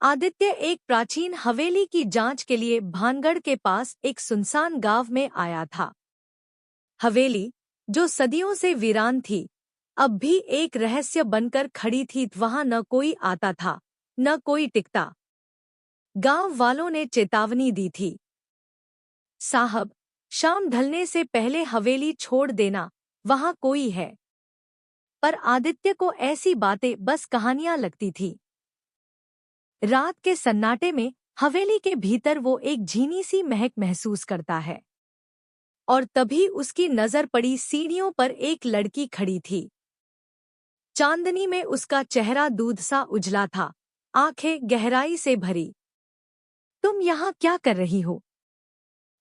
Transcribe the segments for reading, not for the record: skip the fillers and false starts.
आदित्य एक प्राचीन हवेली की जांच के लिए भानगढ़ के पास एक सुनसान गांव में आया था। हवेली, जो सदियों से वीरान थी, अब भी एक रहस्य बनकर खड़ी थी। वहां न कोई आता था, न कोई टिकता। गांव वालों ने चेतावनी दी थी, साहब, शाम ढलने से पहले हवेली छोड़ देना, वहां कोई है। पर आदित्य को ऐसी बातें बस कहानियां लगती थी। रात के सन्नाटे में हवेली के भीतर वो एक झीनी सी महक महसूस करता है। और तभी उसकी नजर पड़ी सीढ़ियों पर एक लड़की खड़ी थी। चांदनी में उसका चेहरा दूध सा उजला था, आंखें गहराई से भरी। तुम यहाँ क्या कर रही हो?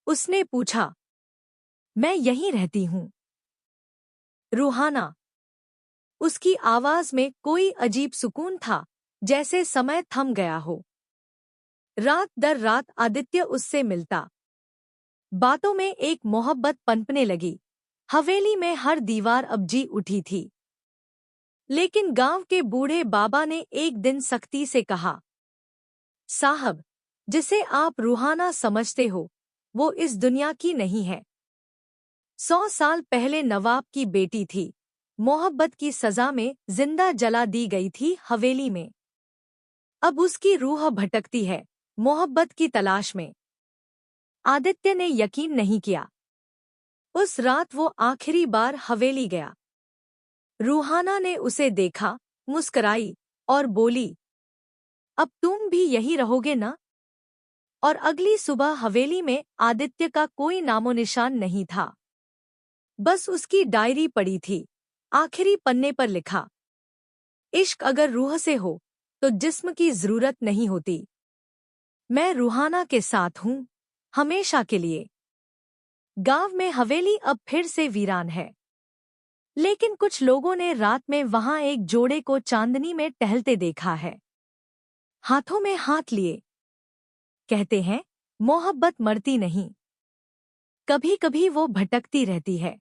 उसने पूछा। मैं यहीं रहती हूँ, रूहाना। उसकी आवाज में कोई अजीब सुकून था, जैसे समय थम गया हो। रात दर रात आदित्य उससे मिलता। बातों में एक मोहब्बत पनपने लगी। हवेली में हर दीवार अब जी उठी थी। लेकिन गांव के बूढ़े बाबा ने एक दिन सख्ती से कहा, साहब, जिसे आप रूहाना समझते हो, वो इस दुनिया की नहीं है। 100 साल पहले नवाब की बेटी थी, मोहब्बत की सजा में जिंदा जला दी गई थी हवेली में। अब उसकी रूह भटकती है, मोहब्बत की तलाश में। आदित्य ने यकीन नहीं किया। उस रात वो आखिरी बार हवेली गया। रूहाना ने उसे देखा, मुस्कराई और बोली, अब तुम भी यही रहोगे ना? और अगली सुबह हवेली में आदित्य का कोई नामो निशान नहीं था। बस उसकी डायरी पड़ी थी। आखिरी पन्ने पर लिखा, इश्क अगर रूह से हो तो जिस्म की जरूरत नहीं होती। मैं रूहाना के साथ हूँ, हमेशा के लिए। गांव में हवेली अब फिर से वीरान है। लेकिन कुछ लोगों ने रात में वहां एक जोड़े को चांदनी में टहलते देखा है, हाथों में हाथ लिए। कहते हैं, मोहब्बत मरती नहीं, कभी कभी वो भटकती रहती है।